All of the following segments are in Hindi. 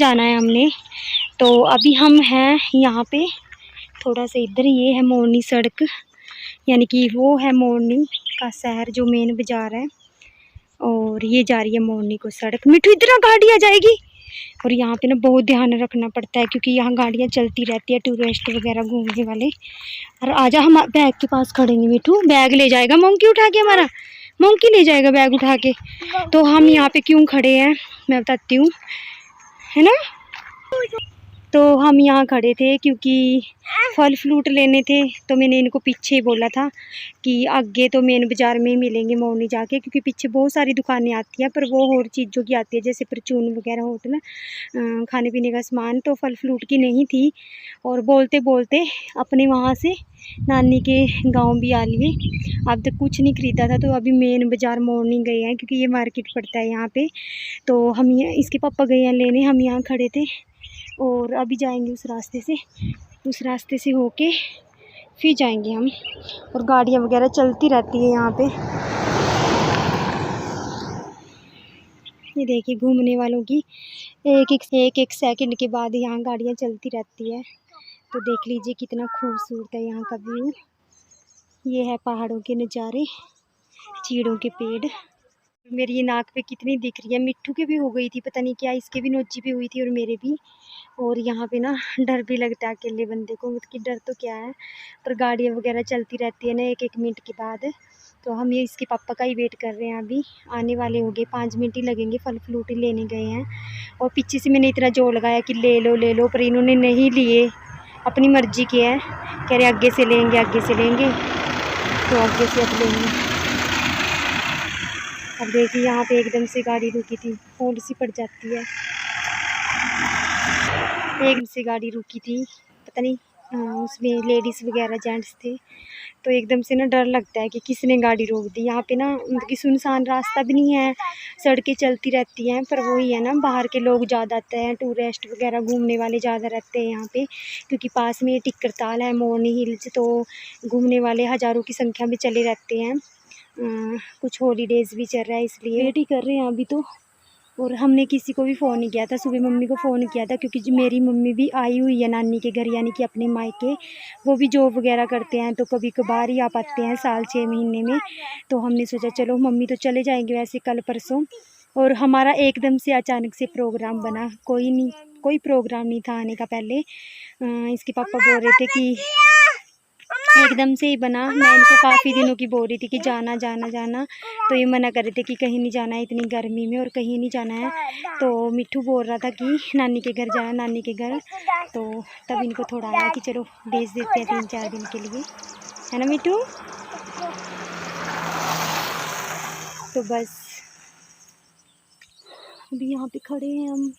जाना है हमने। तो अभी हम हैं यहाँ पे थोड़ा सा इधर, ये है मोरनी सड़क, यानी कि वो है मोरनी का शहर जो मेन बाज़ार है, और ये जा रही है मोरनी को सड़क। मिठू इधर गाड़ी आ जाएगी। और यहाँ पे ना बहुत ध्यान रखना पड़ता है क्योंकि यहाँ गाड़ियाँ चलती रहती है, टूरिस्ट वगैरह घूमने वाले। और आजा, हम बैग के पास खड़ेंगे। मिठू बैग ले जाएगा मोंकी उठा के, हमारा मोंकी ले जाएगा बैग उठा के। तो हम यहाँ पे क्यों खड़े हैं मैं बताती हूँ, है ना। तो हम यहाँ खड़े थे क्योंकि फल फ्रूट लेने थे। तो मैंने इनको पीछे बोला था कि आगे तो मेन बाज़ार में ही मिलेंगे मोरनी जाके, क्योंकि पीछे बहुत सारी दुकानें आती हैं, पर वो और चीज़ों की आती है, जैसे परचून वगैरह होते ना, खाने पीने का सामान। तो फल फ्रूट की नहीं थी। और बोलते बोलते अपने वहाँ से नानी के गांव भी आ लिए। अब तक कुछ नहीं ख़रीदा था, तो अभी मेन बाज़ार मोरनी गए हैं क्योंकि ये मार्केट पड़ता है यहाँ पे। तो हम ये इसके पापा गए हैं लेने, हम यहाँ खड़े थे। और अभी जाएंगे उस रास्ते से होके फिर जाएंगे हम। और गाड़ियाँ वगैरह चलती रहती है यहाँ पे, ये देखिए घूमने वालों की एक सेकंड के बाद यहाँ गाड़ियाँ चलती रहती है। तो देख लीजिए कितना खूबसूरत है यहाँ का व्यू। ये है पहाड़ों के नज़ारे, चीड़ों के पेड़। मेरी ये नाक पे कितनी दिख रही है। मिट्ठू के भी हो गई थी, पता नहीं क्या, इसके भी नोची भी हुई थी और मेरे भी। और यहाँ पे ना डर भी लगता है अकेले बंदे को, मतलब कि डर तो क्या है, पर गाड़ियाँ वगैरह चलती रहती है ना एक मिनट के बाद। तो हम ये इसके पापा का ही वेट कर रहे हैं, अभी आने वाले हो गए, 5 मिनट ही लगेंगे। फल फ्रूट ही लेने गए हैं। और पीछे से मैंने इतना जोर लगाया कि ले लो, पर इन्होंने नहीं लिए, अपनी मर्जी की है, कह रहे आगे से लेंगे। तो आगे से अब लेंगे। अब देखिए यहाँ पे एकदम से गाड़ी रुकी थी, फोल्ड सी पड़ जाती है। एकदम से गाड़ी रुकी थी, पता नहीं उसमें लेडीज़ वगैरह जेंट्स थे। तो एकदम से ना डर लगता है कि किसने गाड़ी रोक दी। यहाँ पे ना मतलब कि सुनसान रास्ता भी नहीं है, सड़कें चलती रहती हैं, पर वही है ना, बाहर के लोग ज़्यादा आते हैं, टूरिस्ट वगैरह घूमने वाले ज़्यादा रहते हैं यहाँ पे। क्योंकि पास में टिक्करताल है, मोरनी हिल्स, तो घूमने वाले हज़ारों की संख्या में चले रहते हैं। कुछ हॉलीडेज़ भी चल रहा है, इसलिए वेट ही कर रहे हैं अभी तो। और हमने किसी को भी फ़ोन नहीं किया था, सुबह मम्मी को फ़ोन किया था क्योंकि मेरी मम्मी भी आई हुई है नानी के घर, यानी कि अपने मायके। वो भी जॉब वगैरह करते हैं, तो कभी कभार ही आ पाते हैं साल 6 महीने में। तो हमने सोचा चलो, मम्मी तो चले जाएंगे वैसे कल परसों। और हमारा एकदम से अचानक से प्रोग्राम बना, कोई प्रोग्राम नहीं था आने का पहले। इसके पापा बोल रहे थे कि एकदम से ही बना। मैं इनको काफ़ी दिनों की बोल रही थी कि जाना, तो ये मना कर रहे थे कि कहीं नहीं जाना है इतनी गर्मी में, और कहीं नहीं जाना है। तो मिठू बोल रहा था कि नानी के घर जाना, नानी के घर। तो तब इनको थोड़ा आया कि चलो भेज देते हैं 3-4 दिन के लिए, है ना मिठू। तो बस अभी यहाँ पे खड़े हैं हम,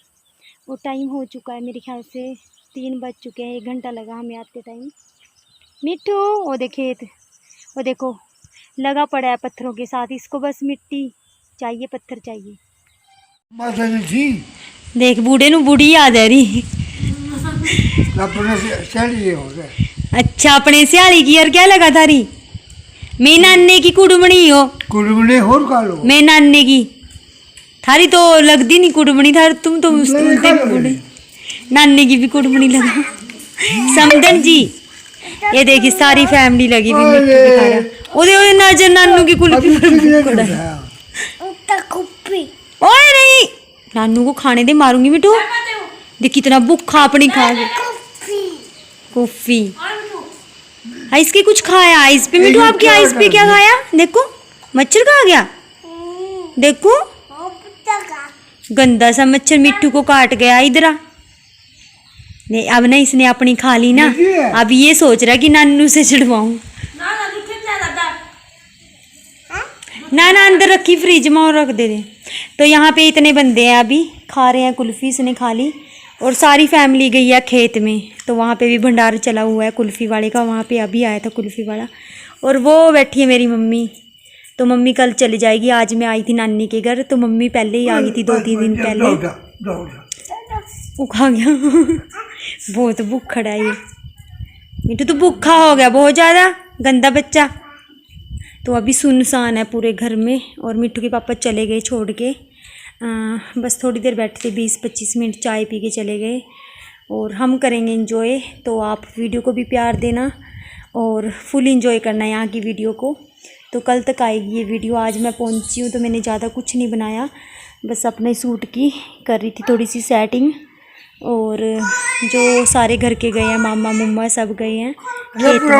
और टाइम हो चुका है मेरे ख्याल से 3 बज चुके हैं, 1 घंटा लगा हमें आते टाइम। मिट्टू वो देखे, वो देखो लगा पड़ा है पत्थरों के साथ, इसको बस मिट्टी चाहिए, पत्थर चाहिए। देख बूढ़े नु बूढ़ी याद है रही। अच्छा अपने सियाली की, और क्या लगा थारी? मैं नान्ने की कुड़मणी हो, कुड़मणी और कालो, मैं नान्ने की, थारी तो लगती नहीं कुड़मणी, थार तुम तो बूढ़े। नान्ने की भी कुड़मणी लगा। समदन जी, ये देखी सारी फैमिली लगी हुई मिट्टू दिखा रहा। ओए नजर नानू की कुल्फी पर ओए नहीं, नानू को खाने दे, मारूंगी मिट्टू। देख कितना भूखा अपनी खा के कॉफी। आइस के कुछ खाया आइस पे मिट्टू, आपकी आइस पे क्या खाया? देखो मच्छर खा गया, देखो गंदा सा मच्छर मिट्टू को काट गया इधर। नहीं अब ना इसने अपनी खा ली ना, अब ये सोच रहा कि नानू से छुड़वाऊं। ना अंदर रखी फ्रिज में और रख दे। तो यहाँ पे इतने बंदे हैं अभी खा रहे हैं कुल्फ़ी, इसने खा ली। और सारी फैमिली गई है खेत में, तो वहाँ पे भी भंडार चला हुआ है कुल्फ़ी वाले का, वहाँ पे अभी आया था कुल्फ़ी वाला। और वो बैठी है मेरी मम्मी, तो मम्मी कल चली जाएगी। आज मैं आई थी नानी के घर, तो मम्मी पहले ही आ गई थी, 2-3 दिन पहले। वो खा गया। बहुत भूखा है ये मिट्टू, तो भूखा हो गया बहुत ज़्यादा, गंदा बच्चा। तो अभी सुनसान है पूरे घर में, और मिट्टू के पापा चले गए छोड़ के बस थोड़ी देर बैठे थे, 20-25 मिनट चाय पी के चले गए। और हम करेंगे एंजॉय, तो आप वीडियो को भी प्यार देना और फुल एंजॉय करना यहाँ की वीडियो को। तो कल तक आएगी ये वीडियो। आज मैं पहुँची हूँ तो मैंने ज़्यादा कुछ नहीं बनाया, बस अपने सूट की कर रही थी थोड़ी सी सेटिंग। और जो सारे घर के गए हैं, मामा मुम्मा सब गए हैं खेत में।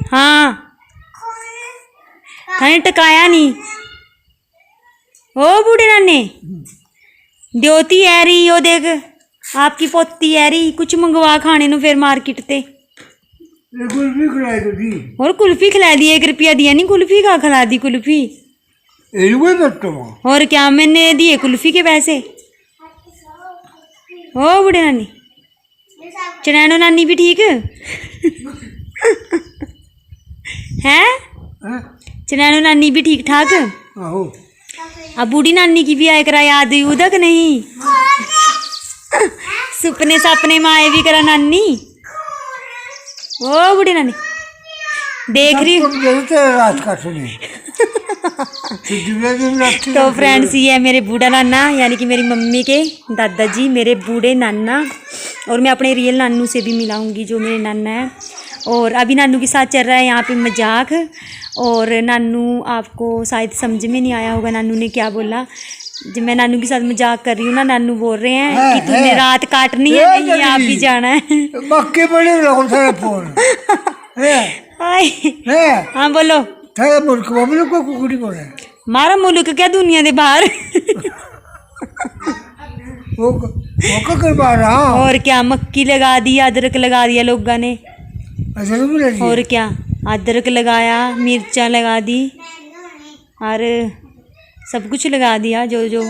हाँ थाने टकाया नहीं ओ बूढ़े नाने, द्योती है रही ओ देख आपकी पोती है रही, कुछ मंगवा खाने नु फिर मार्केट ते। कुल्फी खिलाई तो दी, और कुल्फी खिला दी, 1 रुपया दिया नहीं, कुल्फी का खिला दी कुल्फी। और क्या मैंने दिए कुल्फी के पैसे। ओ बूढ़े नानी, चनैनो नानी भी ठीक है, चनैनो नानी भी ठीक ठाक। अब बूढ़ी नानी की भी आए करा याद उदक नहीं, सुपने सपने माए भी करा नानी। ओ बूढ़ी नानी देख रही रात का सुनी। तो फ्रेंड्स ये है मेरे बूढ़ा नाना, यानी कि मेरी मम्मी के दादाजी, मेरे बूढ़े नाना। और मैं अपने रियल नानू से भी मिलाऊंगी जो मेरे नाना है। और अभी नानू के साथ चल रहा है यहाँ पे मजाक। और नानू आपको शायद समझ में नहीं आया होगा नानू ने क्या बोला। जब मैं नानू के साथ मजाक कर रही हूँ ना, नानू बोल रहे हैं कि तुमने रात काटनी है, नहीं आप भी जाना है। मक्के बड़े फोन हाँ बोलो। मारा मुल्क क्या दुनिया दे बाहर। वो करवा रहा। और क्या मक्की लगा दी, अदरक लगा दिया लोगों ने। और क्या अदरक लगाया, मिर्चा लगा दी और सब कुछ लगा दिया। जो जो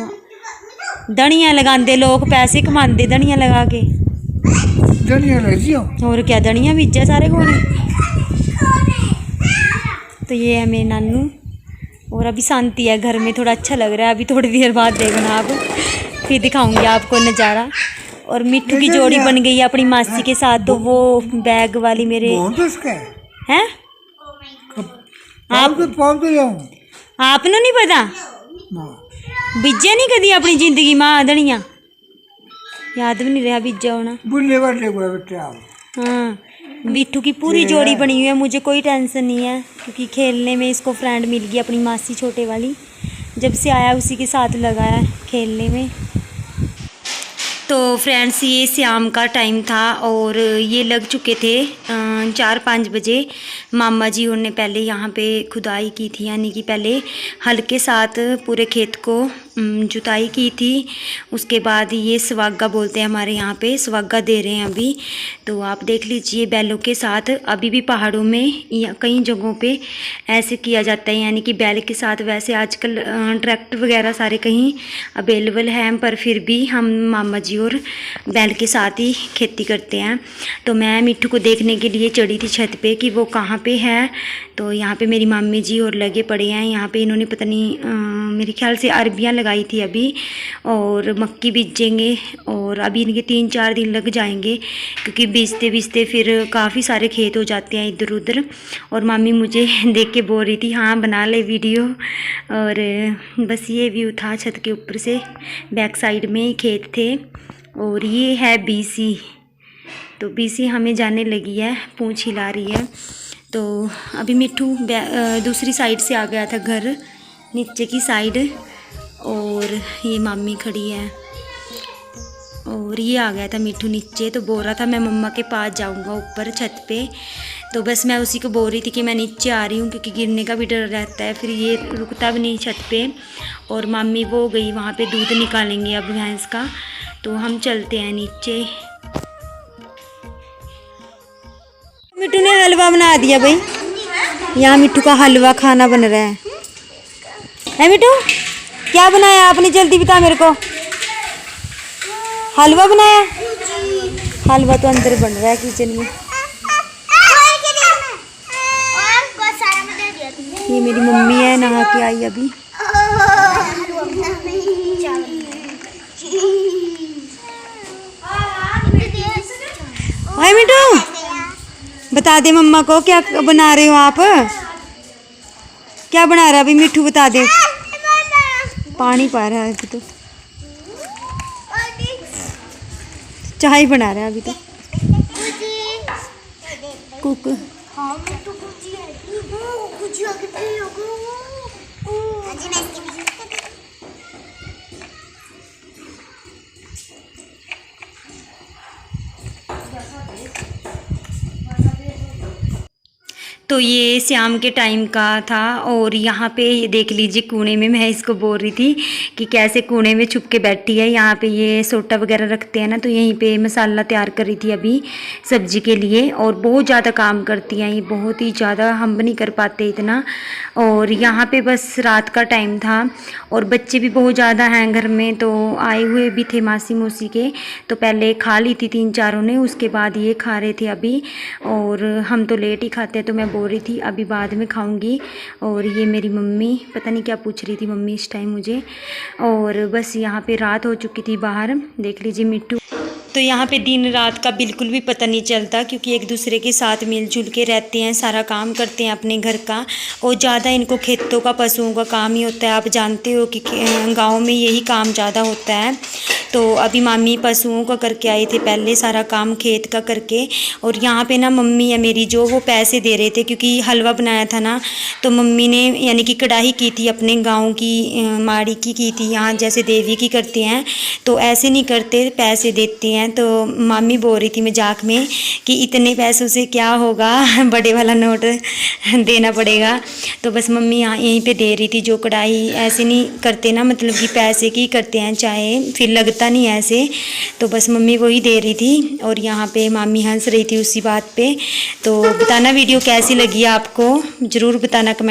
धनिया लगाते लोग, पैसे कमाते धनिया लगा के। धनिया लग दिया। और क्या धनिया बीजा सारे को ने। तो ये है मेरे नानू। और अभी शांति है घर में, थोड़ा अच्छा लग रहा है। अभी थोड़ी देर बाद देखना आप, फिर दिखाऊंगी आपको नज़ारा। और मिट्टू की जोड़ी बन गई है अपनी मासी के साथ। तो वो बैग वाली मेरे हैं। आपने नहीं पता, बीजे नहीं कदी अपनी जिंदगी में धनिया, याद भी नहीं रहा बीजा होना। हाँ बिट्टू की पूरी जोड़ी बनी हुई है, मुझे कोई टेंशन नहीं है क्योंकि खेलने में इसको फ्रेंड मिल गई अपनी मासी छोटे वाली। जब से आया उसी के साथ लगा है खेलने में। तो फ्रेंड्स ये शाम का टाइम था और ये लग चुके थे 4-5 बजे। मामा जी उन्होंने पहले यहाँ पे खुदाई की थी, यानी कि पहले हल के साथ पूरे खेत को जुताई की थी। उसके बाद ये स्वागा बोलते हैं हमारे यहाँ पे, स्वागा दे रहे हैं अभी। तो आप देख लीजिए बैलों के साथ। अभी भी पहाड़ों में या कई जगहों पे ऐसे किया जाता है, यानी कि बैल के साथ। वैसे आजकल ट्रैक्टर वगैरह सारे कहीं अवेलेबल हैं, पर फिर भी हम मामा जी और बैल के साथ ही खेती करते हैं। तो मैं मिट्टू को देखने के लिए चढ़ी थी छत पे कि वो कहाँ पे है। तो यहाँ पे मेरी मामी जी और लगे पड़े हैं। यहाँ पे इन्होंने पता नहीं मेरे ख्याल से अरबियाँ लगाई थी अभी, और मक्की बीजेंगे। और अभी इनके 3-4 दिन लग जाएंगे क्योंकि बीजते बीजते फिर काफ़ी सारे खेत हो जाते हैं इधर उधर। और मामी मुझे देख के बोल रही थी हाँ बना ले वीडियो। और बस ये व्यू था छत के ऊपर से, बैक साइड में ही खेत थे। और ये है बीसी। तो बीसी हमें जाने लगी है, पूँछ हिला रही है। तो अभी मिट्टू दूसरी साइड से आ गया था घर, नीचे की साइड। और ये मामी खड़ी है और ये आ गया था मिट्टू नीचे। तो बोल रहा था मैं मम्मा के पास जाऊंगा ऊपर छत पे। तो बस मैं उसी को बोल रही थी कि मैं नीचे आ रही हूँ क्योंकि गिरने का भी डर रहता है, फिर ये रुकता भी नहीं छत पे। और मामी वो गई वहाँ पे दूध निकालेंगे अब भैंस का। तो हम चलते हैं नीचे। मिट्टू ने हलवा बना दिया भाई, यहाँ मिट्टू का हलवा खाना बन रहा है मिट्टू क्या बनाया आपने, जल्दी बता मेरे को। हलवा बनाया, हलवा तो अंदर बन रहा है किचन में। ये मेरी मम्मी है, नहा के आई अभी। हाय मिट्टू बता दे मम्मा को क्या बना रहे हो आप, क्या बना रहा है अभी मिट्टू, बता दे। पानी पा रहा है अभी तो, चाय बना रहा है अभी तो कुक। तो ये शाम के टाइम का था और यहाँ पे ये देख लीजिए कोने में, मैं इसको बोल रही थी कि कैसे कोने में छुप के बैठी है। यहाँ पे ये सोटा वगैरह रखते हैं ना, तो यहीं पे मसाला तैयार कर रही थी अभी सब्जी के लिए। और बहुत ज़्यादा काम करती हैं ये, बहुत ही ज़्यादा, हम भी नहीं कर पाते इतना। और यहाँ पे बस रात का टाइम था और बच्चे भी बहुत ज़्यादा हैं घर में, तो आए हुए भी थे मासी मौसी के, तो पहले खा ली थी 3-4 ने, उसके बाद ये खा रहे थे अभी। और हम तो लेट ही खाते हैं, तो मैं बोल रही थी अभी बाद में खाऊंगी। और ये मेरी मम्मी पता नहीं क्या पूछ रही थी मम्मी इस टाइम मुझे। और बस यहाँ पे रात हो चुकी थी बाहर, देख लीजिए मिट्टू। तो यहाँ पे दिन रात का बिल्कुल भी पता नहीं चलता, क्योंकि एक दूसरे के साथ मिलजुल के रहते हैं, सारा काम करते हैं अपने घर का। और ज़्यादा इनको खेतों का, पशुओं का काम ही होता है। आप जानते हो कि गांव में यही काम ज़्यादा होता है। तो अभी मामी पशुओं का करके आई थे पहले, सारा काम खेत का करके। और यहाँ पे ना मम्मी है मेरी जो, वो पैसे दे रहे थे, क्योंकि हलवा बनाया था ना, तो मम्मी ने यानी कि कढ़ाई की थी अपने गाँव की, माड़ी की थी। यहाँ जैसे देवी की करते हैं तो ऐसे नहीं करते, पैसे देते हैं। तो मामी बोल रही थी मजाक में कि इतने पैसों से क्या होगा, बड़े वाला नोट देना पड़ेगा। तो बस मम्मी यहाँ यहीं पे दे रही थी। जो कढ़ाई ऐसे नहीं करते ना, मतलब कि पैसे की करते हैं, चाहे फिर लगता नहीं ऐसे, तो बस मम्मी वही दे रही थी। और यहाँ पे मामी हंस रही थी उसी बात पे। तो बताना वीडियो कैसी लगी आपको, ज़रूर बताना कमेंट।